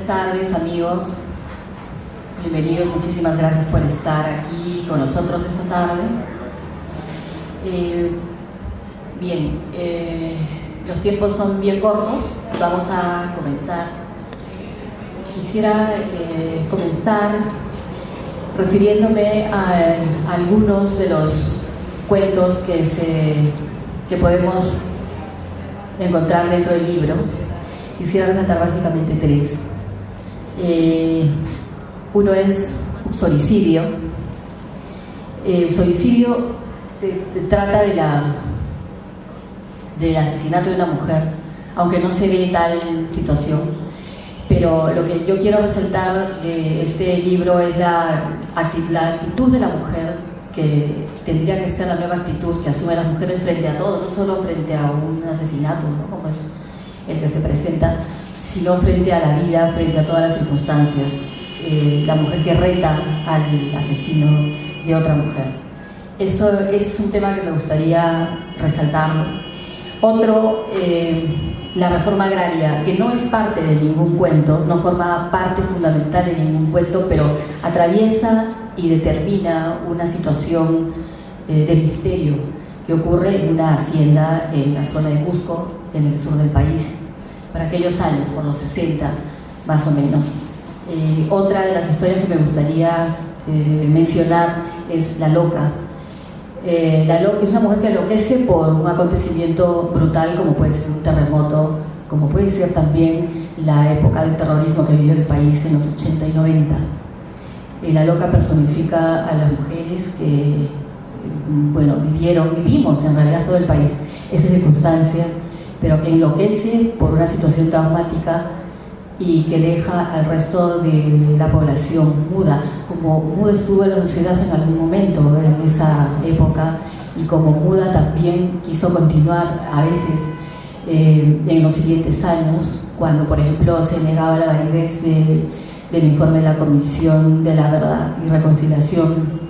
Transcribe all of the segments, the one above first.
tardes, amigos. Bienvenidos, muchísimas gracias por estar aquí con nosotros esta tarde. Los tiempos son bien cortos, vamos a comenzar. Quisiera comenzar refiriéndome a algunos de los cuentos que podemos encontrar dentro del libro. Quisiera resaltar básicamente tres. Uno es Uxoricidio. Uxoricidio trata del asesinato de una mujer, aunque no se ve tal situación. Pero lo que yo quiero resaltar de este libro es la actitud de la mujer, que tendría que ser la nueva actitud que asume las mujeres frente a todo, no solo frente a un asesinato, ¿no?, como es el que se presenta, sino frente a la vida, frente a todas las circunstancias. La mujer que reta al asesino de otra mujer. Eso es un tema que me gustaría resaltarlo. Otro, la reforma agraria, que no es parte de ningún cuento, no forma parte fundamental de ningún cuento, pero atraviesa y determina una situación de misterio que ocurre en una hacienda en la zona de Cusco, en el sur del país, para aquellos años, por los 60 más o menos. Otra de las historias que me gustaría mencionar es La Loca. Es una mujer que enloquece por un acontecimiento brutal, como puede ser un terremoto, como puede ser también la época del terrorismo que vivió el país en los 80 y 90. La Loca personifica a las mujeres que, vivimos en realidad todo el país esa circunstancia, pero que enloquece por una situación traumática y que deja al resto de la población muda, como muda estuvo la sociedad en algún momento en esa época, y como muda también quiso continuar a veces en los siguientes años, cuando por ejemplo se negaba la validez del informe de la Comisión de la Verdad y Reconciliación.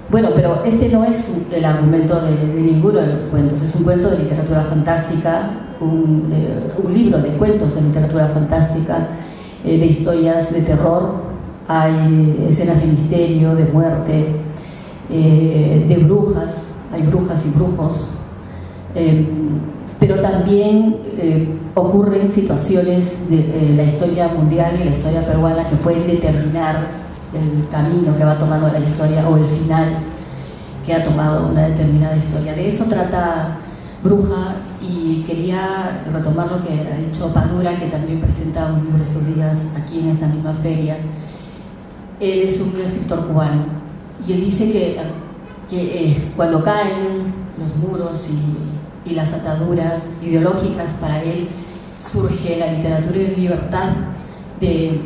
Bueno, pero este no es el argumento de ninguno de los cuentos, es un cuento de literatura fantástica, un libro de cuentos de literatura fantástica, de historias de terror. Hay escenas de misterio, de muerte, de brujas, hay brujas y brujos, pero también ocurren situaciones de la historia mundial y la historia peruana que pueden determinar el camino que va tomando la historia o el final que ha tomado una determinada historia. De eso trata Bruja, y quería retomar lo que ha dicho Padura, que también presenta un libro estos días aquí en esta misma feria. Él es un escritor cubano y él dice que cuando caen los muros y las ataduras ideológicas, para él surge la literatura y la libertad de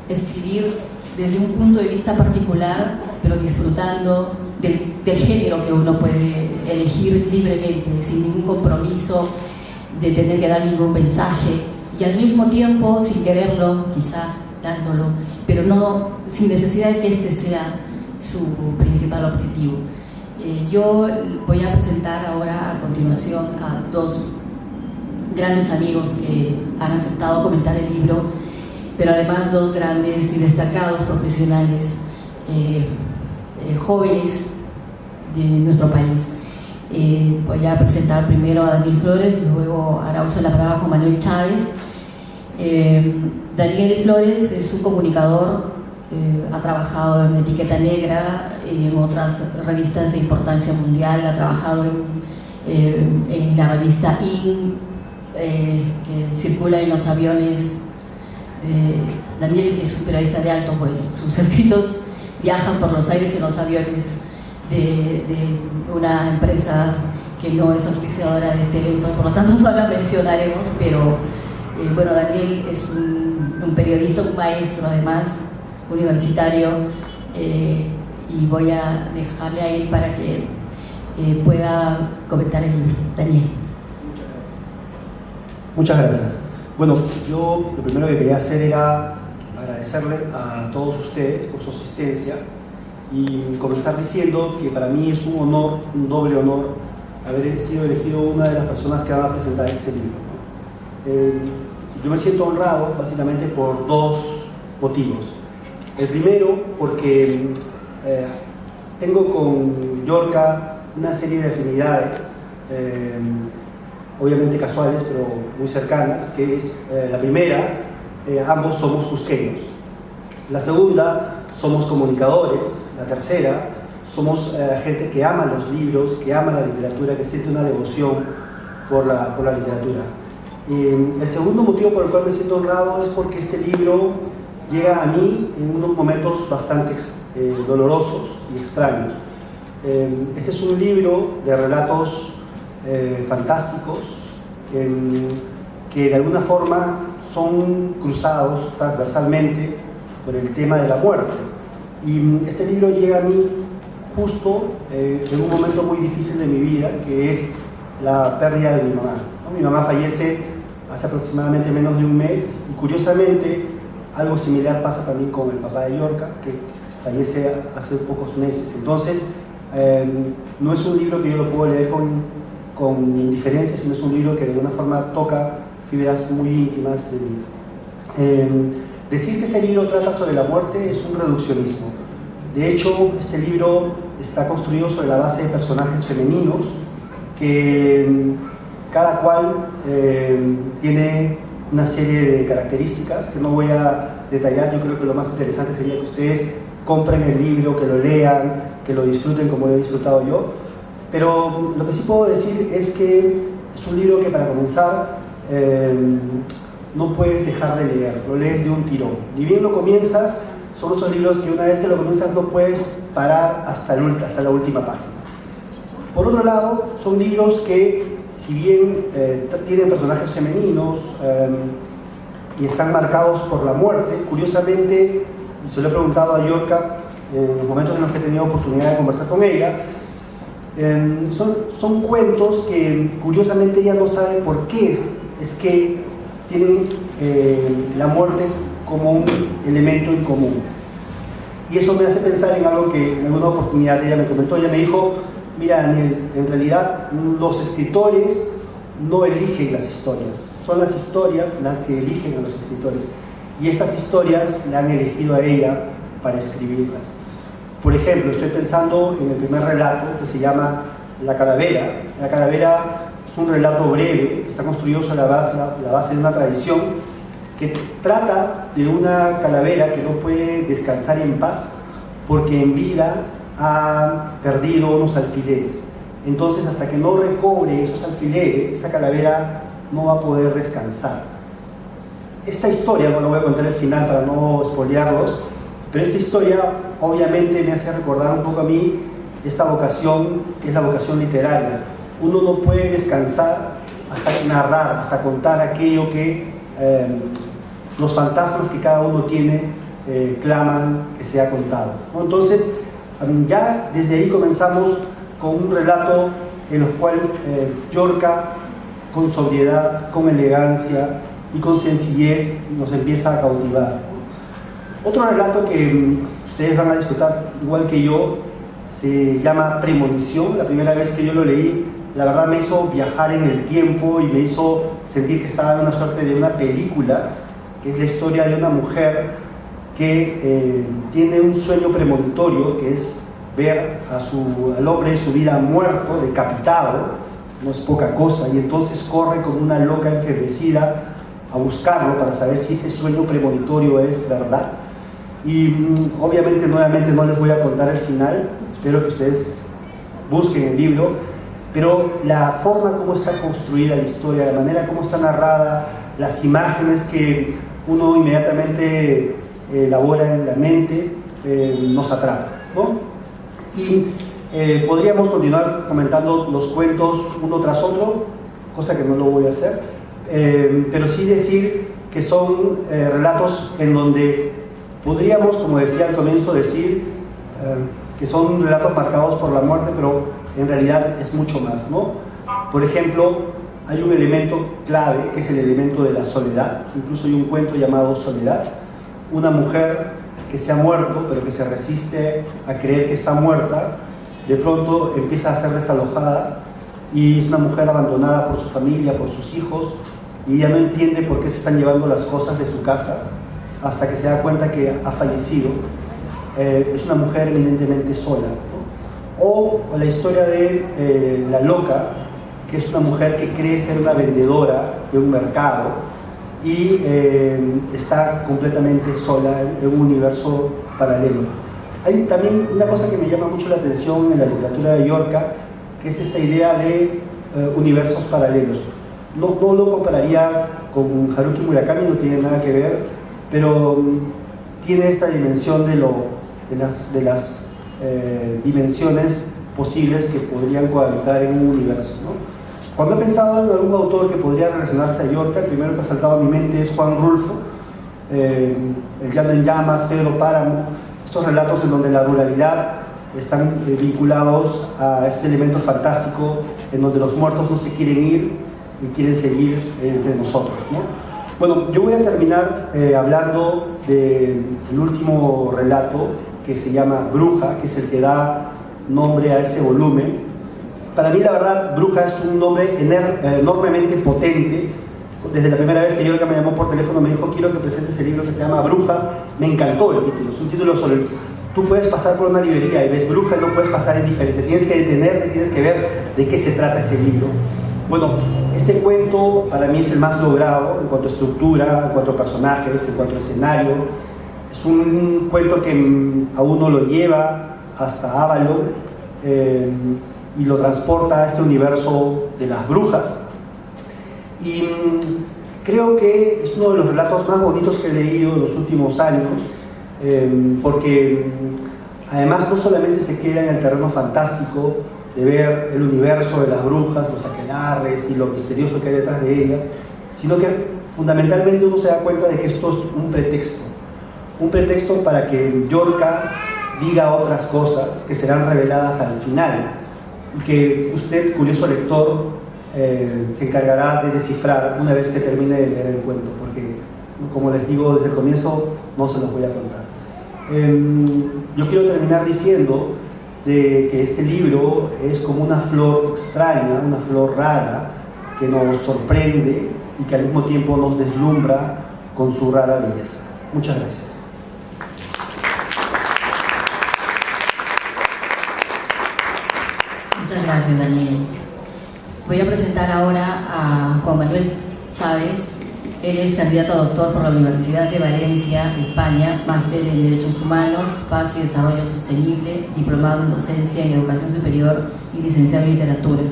escribir desde un punto de vista particular, pero disfrutando del género que uno puede elegir libremente, sin ningún compromiso de tener que dar ningún mensaje, y al mismo tiempo, sin quererlo, quizá dándolo, pero no sin necesidad de que este sea su principal objetivo. Yo voy a presentar ahora a continuación a dos grandes amigos que han aceptado comentar el libro, pero además dos grandes y destacados profesionales, jóvenes de nuestro país. Voy a presentar primero a Daniel Flores, luego hará uso de la palabra Juan Manuel Chávez. Daniel Flores es un comunicador, ha trabajado en Etiqueta Negra y en otras revistas de importancia mundial, ha trabajado en la revista IN, que circula en los aviones. Daniel es un periodista de alto vuelo, sus escritos viajan por los aires en los aviones de una empresa que no es auspiciadora de este evento, por lo tanto no la mencionaremos, pero Daniel es un periodista, un maestro además, universitario, y voy a dejarle a él para que pueda comentar el libro. Daniel. Muchas gracias. Bueno, yo lo primero que quería hacer era agradecerle a todos ustedes por su asistencia y comenzar diciendo que para mí es un honor, un doble honor, haber sido elegido una de las personas que van a presentar este libro, ¿no? Yo me siento honrado básicamente por dos motivos. El primero, porque tengo con Yorka una serie de afinidades, obviamente casuales, pero muy cercanas, que es la primera, ambos somos cusqueños. La segunda, somos comunicadores. La tercera, somos gente que ama los libros, que ama la literatura, que siente una devoción por la literatura. El segundo motivo por el cual me siento honrado es porque este libro llega a mí en unos momentos bastante dolorosos y extraños. Este es un libro de relatos fantásticos que de alguna forma son cruzados transversalmente por el tema de la muerte. Y este libro llega a mí justo en un momento muy difícil de mi vida, que es la pérdida de mi mamá, ¿no? Mi mamá fallece hace aproximadamente menos de un mes y curiosamente algo similar pasa también con el papá de Yorka, que fallece hace pocos meses. Entonces, no es un libro que yo lo puedo leer con indiferencia, sino es un libro que de alguna forma toca fibras muy íntimas de mí. Decir que este libro trata sobre la muerte es un reduccionismo. De hecho, este libro está construido sobre la base de personajes femeninos que cada cual tiene una serie de características que no voy a detallar. Yo creo que lo más interesante sería que ustedes compren el libro, que lo lean, que lo disfruten como lo he disfrutado yo. Pero lo que sí puedo decir es que es un libro que, para comenzar, no puedes dejar de leer, lo lees de un tirón. Ni bien lo comienzas, son esos libros que una vez que lo comienzas no puedes parar hasta la última página. Por otro lado, son libros que, si bien tienen personajes femeninos y están marcados por la muerte, curiosamente, y se lo he preguntado a Yorka en los momentos en los que he tenido oportunidad de conversar con ella, son cuentos que curiosamente ella no sabe por qué es que tienen la muerte como un elemento en común. Y eso me hace pensar en algo que en alguna oportunidad ella me comentó. Ella me dijo: mira, Daniel, en realidad los escritores no eligen las historias, son las historias las que eligen a los escritores, y estas historias la han elegido a ella para escribirlas. Por ejemplo, estoy pensando en el primer relato, que se llama La Calavera. La Calavera es un relato breve que está construido sobre la base de una tradición que trata de una calavera que no puede descansar en paz porque en vida ha perdido unos alfileres. Entonces, hasta que no recobre esos alfileres, esa calavera no va a poder descansar. Esta historia, no voy a contar el final para no spoilearlos, pero esta historia obviamente me hace recordar un poco a mí esta vocación, que es la vocación literaria. Uno no puede descansar hasta narrar, hasta contar aquello que los fantasmas que cada uno tiene claman que sea contado, ¿no? Entonces, ya desde ahí comenzamos con un relato en el cual Yorka, con sobriedad, con elegancia y con sencillez, nos empieza a cautivar. Otro relato que ustedes van a disfrutar igual que yo se llama Premonición. La primera vez que yo lo leí, la verdad me hizo viajar en el tiempo y me hizo sentir que estaba en una suerte de una película, que es la historia de una mujer que tiene un sueño premonitorio, que es ver al hombre de su vida muerto, decapitado. No es poca cosa, y entonces corre como una loca enfermecida a buscarlo para saber si ese sueño premonitorio es verdad. Y obviamente, nuevamente, no les voy a contar el final, espero que ustedes busquen el libro, pero la forma como está construida la historia, la manera como está narrada, las imágenes que uno inmediatamente elabora en la mente, nos atrapa, ¿no? Y podríamos continuar comentando los cuentos uno tras otro, cosa que no lo voy a hacer, pero sí decir que son relatos en donde podríamos, como decía al comienzo, decir que son relatos marcados por la muerte, pero en realidad es mucho más, ¿no? Por ejemplo, hay un elemento clave, que es el elemento de la soledad. Incluso hay un cuento llamado Soledad. Una mujer que se ha muerto, pero que se resiste a creer que está muerta, de pronto empieza a ser desalojada, y es una mujer abandonada por su familia, por sus hijos, y ella no entiende por qué se están llevando las cosas de su casa hasta que se da cuenta que ha fallecido. Es una mujer eminentemente sola, ¿no? O la historia de La Loca, que es una mujer que cree ser una vendedora de un mercado y está completamente sola en un universo paralelo. Hay también una cosa que me llama mucho la atención en la literatura de Yorka, que es esta idea de universos paralelos. No lo compararía con Haruki Murakami, no tiene nada que ver, pero tiene esta dimensión de las dimensiones posibles que podrían cohabitar en un universo, ¿no? Cuando he pensado en algún autor que podría relacionarse a Yorka, el primero que ha saltado a mi mente es Juan Rulfo, El llano en llamas, Pedro Páramo, estos relatos en donde la ruralidad están vinculados a este elemento fantástico en donde los muertos no se quieren ir y quieren seguir entre nosotros, ¿no? Bueno, yo voy a terminar hablando del último relato que se llama Bruja, que es el que da nombre a este volumen. Para mí, la verdad, Bruja es un nombre enormemente potente. Desde la primera vez que Yorka me llamó por teléfono me dijo: quiero que presentes el libro que se llama Bruja. Me encantó el título, es un título sobre tú puedes pasar por una librería y ves Bruja y no puedes pasar indiferente, tienes que detenerte, tienes que ver de qué se trata ese libro. Bueno, este cuento para mí es el más logrado en cuanto a estructura, en cuanto a personajes, en cuanto a escenario. Es un cuento que a uno lo lleva hasta Avalon y lo transporta a este universo de las brujas. Y creo que es uno de los relatos más bonitos que he leído en los últimos años, porque además no solamente se queda en el terreno fantástico de ver el universo de las brujas, los aquelarres y lo misterioso que hay detrás de ellas, sino que fundamentalmente uno se da cuenta de que esto es un pretexto para que Yorka diga otras cosas que serán reveladas al final y que usted, curioso lector, se encargará de descifrar una vez que termine de leer el cuento, porque, como les digo desde el comienzo, no se los voy a contar. Yo quiero terminar diciendo de que este libro es como una flor extraña, una flor rara, que nos sorprende y que al mismo tiempo nos deslumbra con su rara belleza. Muchas gracias. Muchas gracias, Daniel. Voy a presentar ahora a Juan Manuel Chávez. Él es candidato a doctor por la Universidad de Valencia, España, máster en Derechos Humanos, Paz y Desarrollo Sostenible, diplomado en Docencia en Educación Superior y licenciado en Literatura.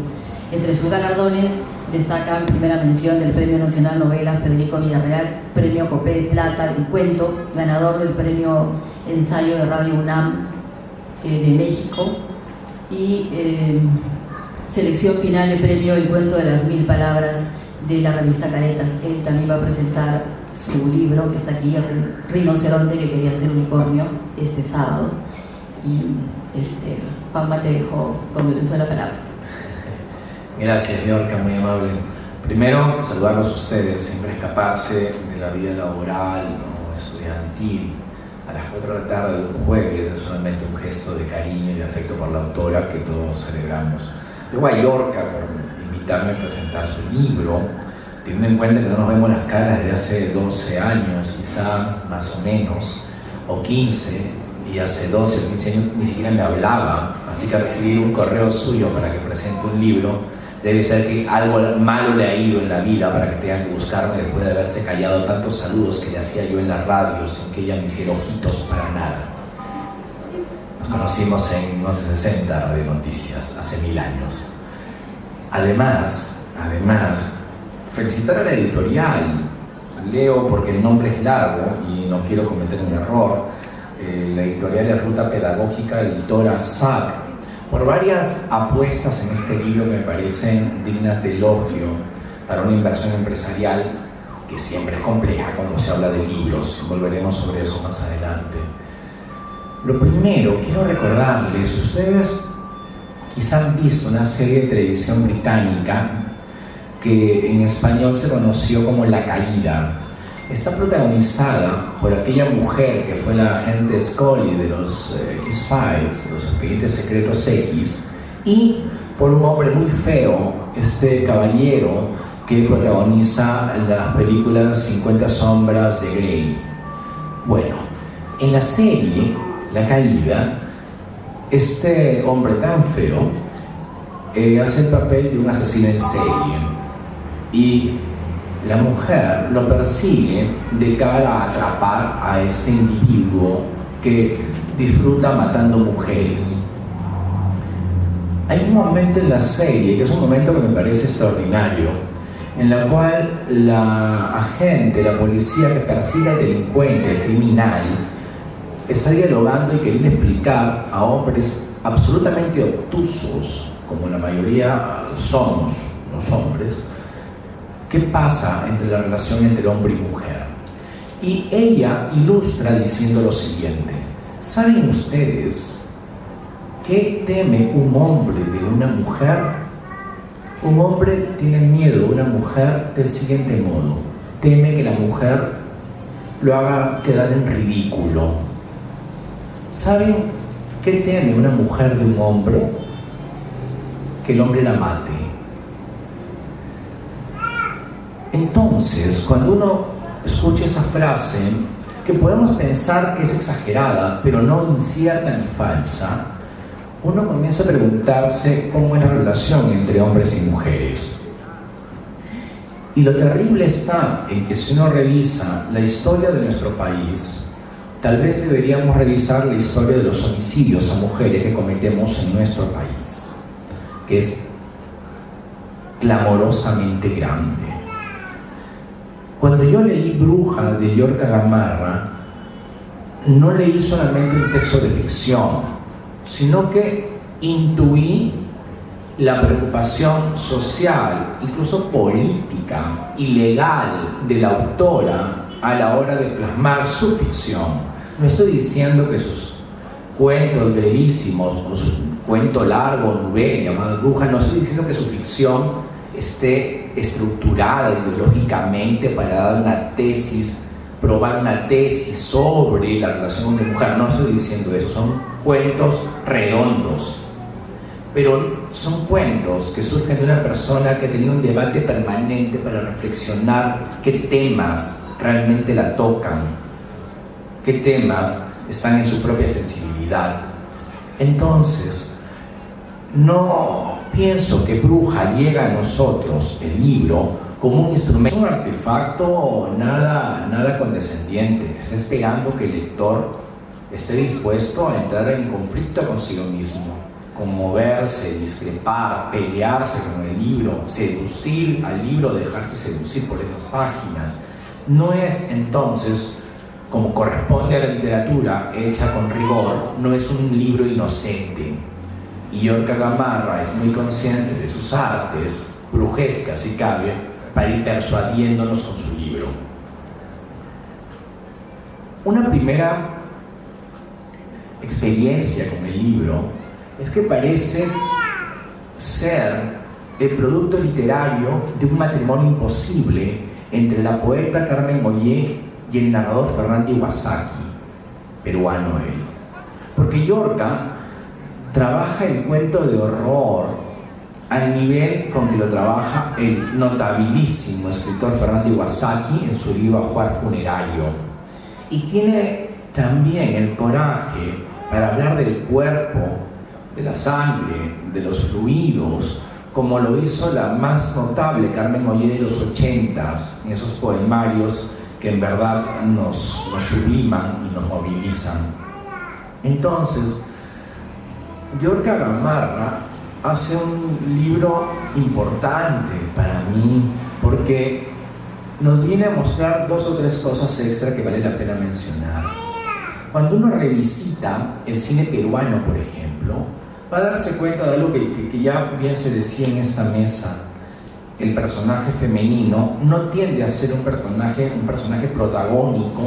Entre sus galardones destacan primera mención del Premio Nacional Novela Federico Villarreal, Premio Copé de Plata del Cuento, ganador del Premio Ensayo de Radio UNAM de México y selección final del Premio El Cuento de las 1000 Palabras de la revista Caretas. Él también va a presentar su libro, que está aquí, El rinoceronte que quería ser unicornio, este sábado. Y Juanma, te dejo con el uso de la palabra. Gracias, Yorka, muy amable. Primero, saludarlos a ustedes, siempre escaparse de la vida laboral o estudiantil a las 4 de la tarde de un jueves es solamente un gesto de cariño y de afecto por la autora que todos celebramos. Luego a Yorka por invitarme a presentar su libro, teniendo en cuenta que no nos vemos las caras desde hace 12 años, quizá más o menos, o 15, y hace 12 o 15 años ni siquiera me hablaba, así que recibir un correo suyo para que presente un libro debe ser que algo malo le ha ido en la vida para que tenga que buscarme después de haberse callado tantos saludos que le hacía yo en la radio sin que ella me hiciera ojitos para nada. Nos conocimos en 1960, Radio Noticias, hace 1000 años. Además, felicitar a la editorial. Leo porque el nombre es largo y no quiero cometer un error. La editorial es Ruta Pedagógica, editora SAC, por varias apuestas en este libro que me parecen dignas de elogio para una inversión empresarial que siempre es compleja cuando se habla de libros. Volveremos sobre eso más adelante. Lo primero, quiero recordarles, ustedes quizá han visto una serie de televisión británica que en español se conoció como La Caída. Está protagonizada por aquella mujer que fue la agente Scully de los X-Files, los expedientes secretos X, y por un hombre muy feo, este caballero que protagoniza las películas 50 sombras de Grey. Bueno, en la serie La Caída, este hombre tan feo hace el papel de un asesino en serie y la mujer lo persigue de cara a atrapar a este individuo que disfruta matando mujeres. Hay un momento en la serie, que es un momento que me parece extraordinario, en la cual la agente, la policía que persigue al delincuente, al criminal, está dialogando y queriendo explicar a hombres absolutamente obtusos, como la mayoría somos los hombres, qué pasa entre la relación entre hombre y mujer. Y ella ilustra diciendo lo siguiente: ¿saben ustedes qué teme un hombre de una mujer? Un hombre tiene miedo de una mujer del siguiente modo: teme que la mujer lo haga quedar en ridículo. ¿Saben qué teme una mujer de un hombre? Que el hombre la mate. Entonces, cuando uno escucha esa frase, que podemos pensar que es exagerada, pero no incierta ni falsa, uno comienza a preguntarse cómo es la relación entre hombres y mujeres. Y lo terrible está en que si uno revisa la historia de nuestro país, tal vez deberíamos revisar la historia de los homicidios a mujeres que cometemos en nuestro país, que es clamorosamente grande. Cuando yo leí Bruja de Yorka Gamarra, no leí solamente un texto de ficción, sino que intuí la preocupación social, incluso política y legal de la autora a la hora de plasmar su ficción. No estoy diciendo que sus cuentos brevísimos o su cuento largo o novela llamado Bruja, no estoy diciendo que su ficción esté estructurada ideológicamente para dar una tesis, probar una tesis sobre la relación hombre-mujer. No estoy diciendo eso, son cuentos redondos, pero son cuentos que surgen de una persona que ha tenido un debate permanente para reflexionar qué temas realmente la tocan, qué temas están en su propia sensibilidad. Entonces, no pienso que Bruja llega a nosotros, el libro, como un instrumento, un artefacto nada condescendiente. Está esperando que el lector esté dispuesto a entrar en conflicto consigo mismo, conmoverse, discrepar, pelearse con el libro, seducir al libro, dejarse seducir por esas páginas. No es entonces, como corresponde a la literatura hecha con rigor, no es un libro inocente. Y Yorka Gamarra es muy consciente de sus artes, brujescas si cabe, para ir persuadiéndonos con su libro. Una primera experiencia con el libro es que parece ser el producto literario de un matrimonio imposible entre la poeta Carmen Ollé y el narrador Fernando Iwasaki, peruano él. Porque Yorka trabaja el cuento de horror al nivel con que lo trabaja el notabilísimo escritor Fernando Iwasaki en su libro Ajuar Funerario. Y tiene también el coraje para hablar del cuerpo, de la sangre, de los fluidos, como lo hizo la más notable Carmen Ollé de los 80s, en esos poemarios que en verdad nos subliman y nos movilizan. Entonces, Yorka Gamarra hace un libro importante para mí porque nos viene a mostrar dos o tres cosas extra que vale la pena mencionar. Cuando uno revisita el cine peruano, por ejemplo, va a darse cuenta de algo que ya bien se decía en esta mesa. El personaje femenino no tiende a ser un personaje protagónico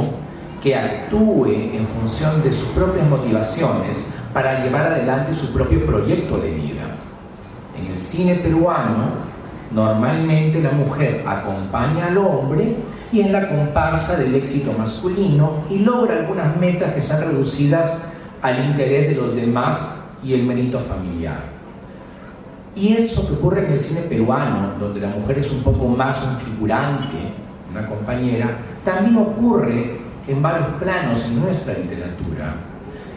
que actúe en función de sus propias motivaciones para llevar adelante su propio proyecto de vida. En el cine peruano, normalmente la mujer acompaña al hombre y es la comparsa del éxito masculino y logra algunas metas que están reducidas al interés de los demás y el mérito familiar. Y eso que ocurre en el cine peruano, donde la mujer es un poco más un figurante, una compañera, también ocurre en varios planos en nuestra literatura.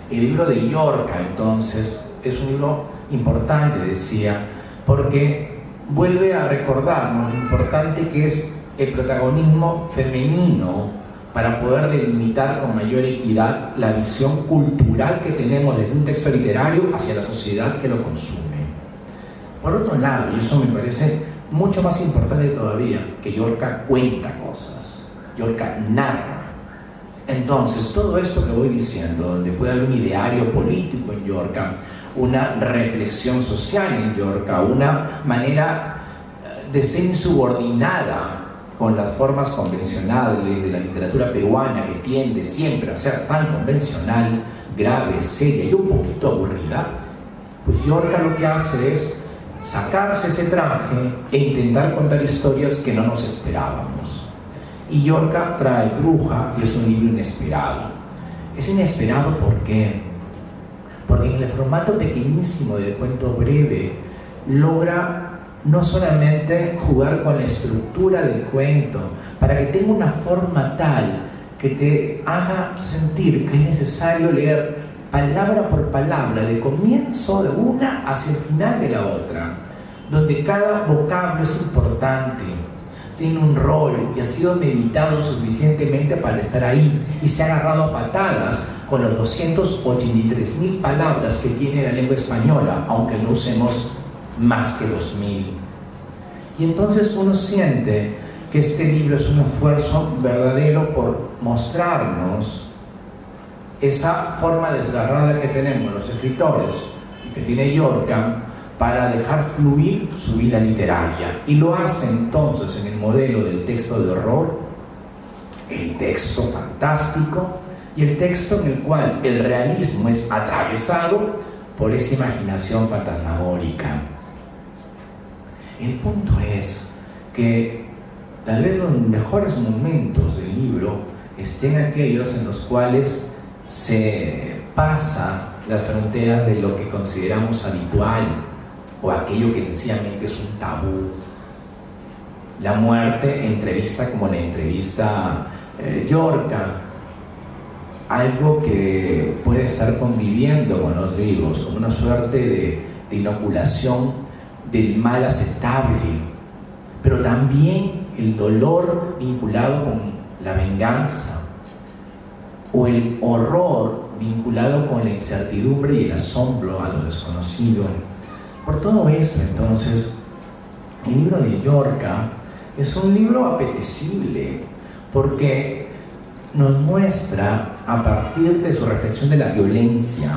El libro de Llorca, entonces, es un libro importante, decía, porque vuelve a recordarnos lo importante que es el protagonismo femenino para poder delimitar con mayor equidad la visión cultural que tenemos desde un texto literario hacia la sociedad que lo consume. Por otro lado, y eso me parece mucho más importante todavía, que Llorca cuenta cosas, Llorca narra. Entonces, todo esto que voy diciendo, donde puede haber un ideario político en Llorca, una reflexión social en Llorca, una manera de ser insubordinada con las formas convencionales de la literatura peruana, que tiende siempre a ser tan convencional, grave, seria y un poquito aburrida, pues Llorca lo que hace es sacarse ese traje e intentar contar historias que no nos esperábamos. Y Llorca trae Bruja, y es un libro inesperado. Es inesperado ¿por qué? Porque en el formato pequeñísimo del cuento breve logra no solamente jugar con la estructura del cuento para que tenga una forma tal que te haga sentir que es necesario leer palabra por palabra, de comienzo de una hacia el final de la otra, donde cada vocablo es importante, tiene un rol y ha sido meditado suficientemente para estar ahí, y se ha agarrado a patadas con las 283.000 palabras que tiene la lengua española, aunque no usemos más que 2.000. Y entonces uno siente que este libro es un esfuerzo verdadero por mostrarnos esa forma desgarrada que tenemos los escritores y que tiene Llorca para dejar fluir su vida literaria. Y lo hace entonces en el modelo del texto de horror, el texto fantástico y el texto en el cual el realismo es atravesado por esa imaginación fantasmagórica. El punto es que tal vez los mejores momentos del libro estén aquellos en los cuales se pasa las fronteras de lo que consideramos habitual o aquello que sencillamente es un tabú. La muerte entrevista como la entrevista Llorca, algo que puede estar conviviendo con los vivos, como una suerte de inoculación del mal aceptable, pero también el dolor vinculado con la venganza, o el horror vinculado con la incertidumbre y el asombro a lo desconocido. Por todo esto, entonces, el libro de Llorca es un libro apetecible, porque nos muestra, a partir de su reflexión de la violencia,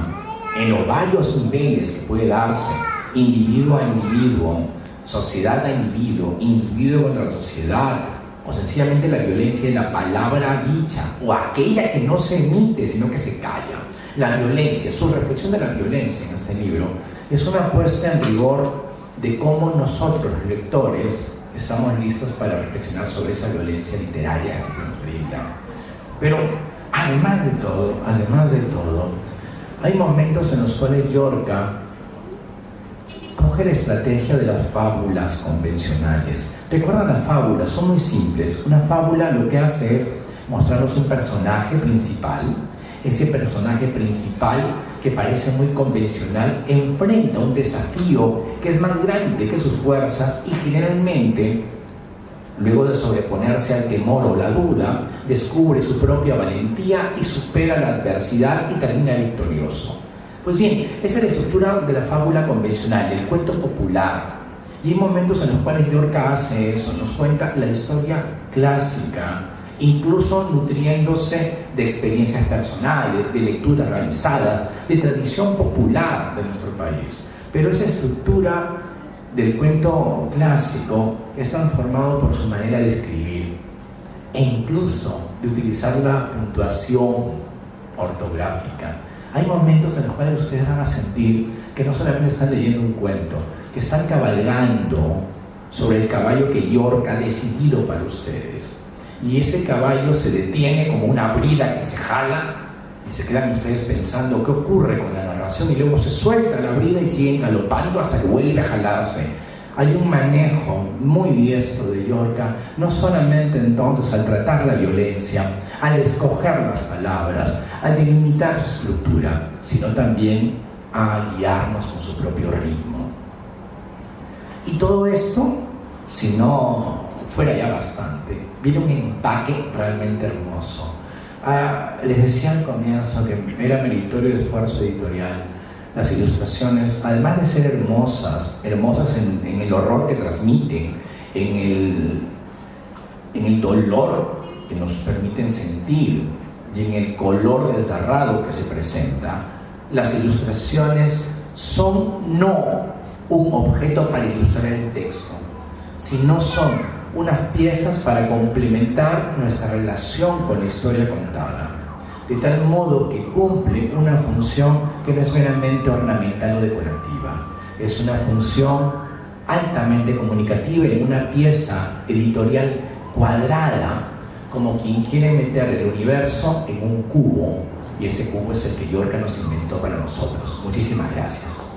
en los varios niveles que puede darse, individuo a individuo, sociedad a individuo, individuo contra la sociedad, o sencillamente la violencia de la palabra dicha, o aquella que no se emite, sino que se calla. La violencia, su reflexión de la violencia en este libro, es una puesta en rigor de cómo nosotros, los lectores, estamos listos para reflexionar sobre esa violencia literaria que se nos brinda. Pero, además de todo, hay momentos en los cuales Llorca coge la estrategia de las fábulas convencionales. ¿Recuerdan las fábulas? Son muy simples. Una fábula lo que hace es mostrarnos un personaje principal. Ese personaje principal, que parece muy convencional, enfrenta un desafío que es más grande que sus fuerzas y generalmente, luego de sobreponerse al temor o la duda, descubre su propia valentía y supera la adversidad y termina victorioso. Pues bien, esa es la estructura de la fábula convencional, del cuento popular. Y hay momentos en los cuales Llorca hace eso, nos cuenta la historia clásica, incluso nutriéndose de experiencias personales, de lectura realizada, de tradición popular de nuestro país. Pero esa estructura del cuento clásico es transformado por su manera de escribir e incluso de utilizar la puntuación ortográfica. Hay momentos en los cuales ustedes van a sentir que no solamente están leyendo un cuento, que están cabalgando sobre el caballo que Llorca ha decidido para ustedes. Y ese caballo se detiene como una brida que se jala y se quedan ustedes pensando qué ocurre con la narración y luego se suelta la brida y siguen galopando hasta que vuelve a jalarse. Hay un manejo muy diestro de Llorca, no solamente entonces al tratar la violencia, al escoger las palabras, al delimitar su estructura, sino también a guiarnos con su propio ritmo. Y todo esto, si no fuera ya bastante, viene un empaque realmente hermoso. Les decía al comienzo que era meritorio el esfuerzo editorial. Las ilustraciones, además de ser hermosas en el horror que transmiten, en el dolor que nos permiten sentir y en el color desgarrado que se presenta, las ilustraciones son no un objeto para ilustrar el texto, sino son unas piezas para complementar nuestra relación con la historia contada, de tal modo que cumple una función que no es meramente ornamental o decorativa, es una función altamente comunicativa y una pieza editorial cuadrada, como quien quiere meter el universo en un cubo, y ese cubo es el que Llorca nos inventó para nosotros. Muchísimas gracias.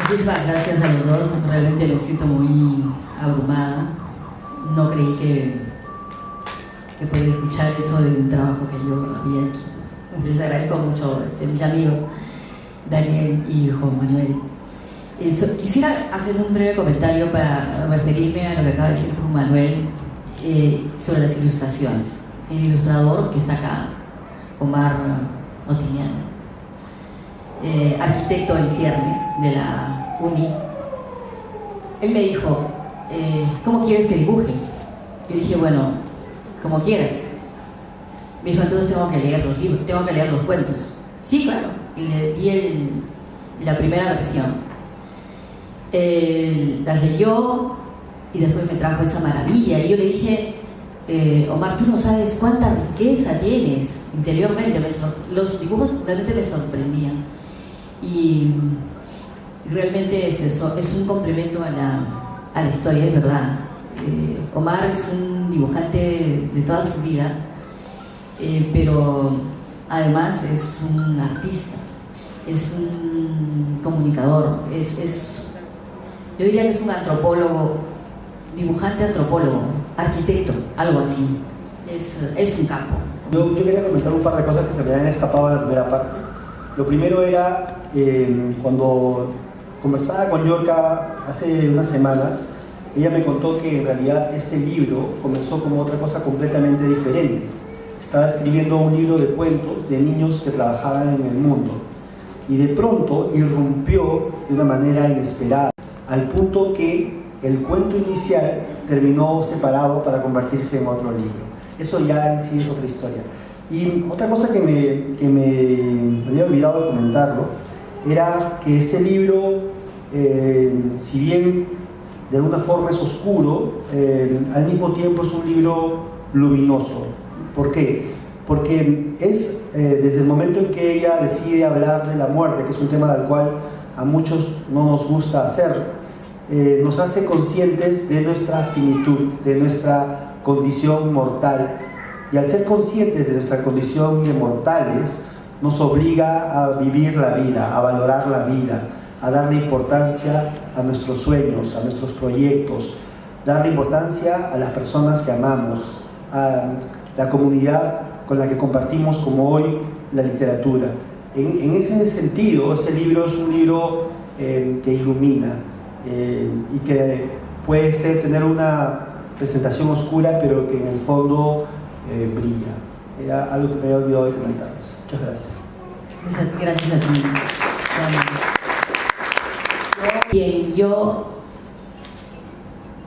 Muchísimas gracias a los dos, realmente me siento muy abrumada. No creí que podía escuchar eso de un trabajo que yo había hecho. Les agradezco mucho mis amigos Daniel y Juan Manuel. Quisiera hacer un breve comentario para referirme a lo que acaba de decir Juan Manuel sobre las ilustraciones. El ilustrador que está acá, Omar Otiniano, arquitecto en ciernes de la UNI, él me dijo, ¿cómo quieres que dibuje? Yo dije, bueno, como quieras. Me dijo, entonces tengo que leer los libros, tengo que leer los cuentos. Sí, claro. Y le di la primera versión. Las leyó y después me trajo esa maravilla. Y yo le dije, Omar, tú no sabes cuánta riqueza tienes interiormente. Los dibujos realmente me sorprendían. Y realmente es un complemento a la historia, es verdad. Omar es un dibujante de toda su vida, pero además es un artista, es un comunicador, yo diría que es un antropólogo, dibujante antropólogo, arquitecto, algo así. Es un campo. Yo quería comentar un par de cosas que se me habían escapado en la primera parte. Lo primero era cuando conversaba con Llorca hace unas semanas, ella me contó que en realidad este libro comenzó como otra cosa completamente diferente. Estaba escribiendo un libro de cuentos de niños que trabajaban en el mundo y de pronto irrumpió de una manera inesperada, al punto que el cuento inicial terminó separado para convertirse en otro libro. Eso ya en sí es otra historia. Y otra cosa que me había olvidado de comentarlo era que este libro, si bien de alguna forma es oscuro, al mismo tiempo es un libro luminoso. ¿Por qué? Porque es desde el momento en que ella decide hablar de la muerte, que es un tema del cual a muchos no nos gusta hacer, nos hace conscientes de nuestra finitud, de nuestra condición mortal. Y al ser conscientes de nuestra condición de mortales, nos obliga a vivir la vida, a valorar la vida, a darle importancia a nuestros sueños, a nuestros proyectos, darle importancia a las personas que amamos, a la comunidad con la que compartimos como hoy la literatura. En ese sentido, este libro es un libro que ilumina y que puede tener una presentación oscura, pero que en el fondo brilla. Era algo que me había olvidado de comentarles. Muchas gracias. Gracias a ti. Bien, yo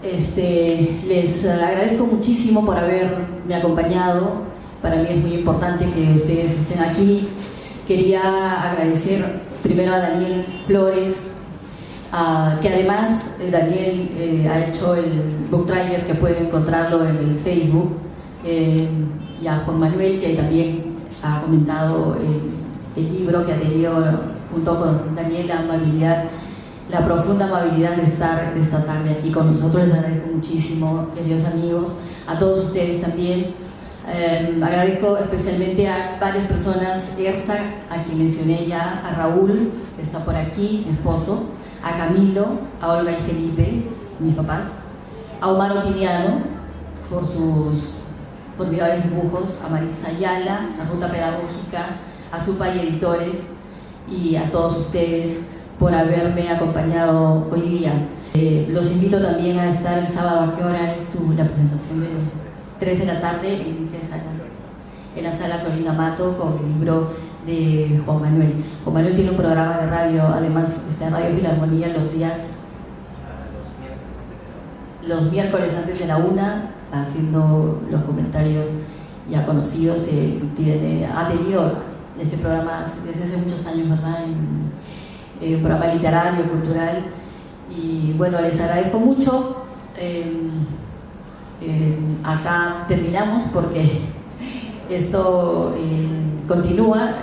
les agradezco muchísimo por haberme acompañado. Para mí es muy importante que ustedes estén aquí. Quería agradecer primero a Daniel Flores, que además Daniel ha hecho el book trailer, que pueden encontrarlo en el Facebook, y a Juan Manuel, que también ha comentado el libro, que ha tenido junto con Daniel la profunda amabilidad de estar esta tarde aquí con nosotros. Les agradezco muchísimo, queridos amigos. a todos ustedes también. Agradezco especialmente a varias personas, Ersa, a quien mencioné ya, a Raúl, que está por aquí, mi esposo, a Camilo, a Olga y Felipe, mis papás, a Omar Otiniano, por sus formidables dibujos, a Maritza Ayala, a Ruta Pedagógica, a Supay Editores y a todos ustedes por haberme acompañado hoy día. Los invito también a estar el sábado. ¿A qué hora es la presentación? De 3 de la tarde en la sala Torina Mato con el libro de Juan Manuel. Juan Manuel tiene un programa de radio, además Radio Filarmonía los miércoles antes de la 1, haciendo los comentarios ya conocidos. Ha tenido este programa desde hace muchos años, ¿verdad? Un programa literario, cultural, y bueno, les agradezco mucho. Acá terminamos porque esto continúa,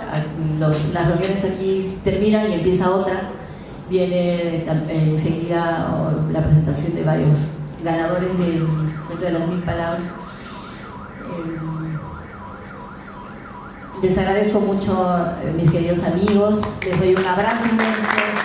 las reuniones aquí terminan y empieza otra. Viene enseguida la presentación de varios ganadores dentro de las 1000 palabras. Les agradezco mucho, mis queridos amigos, les doy un abrazo inmenso.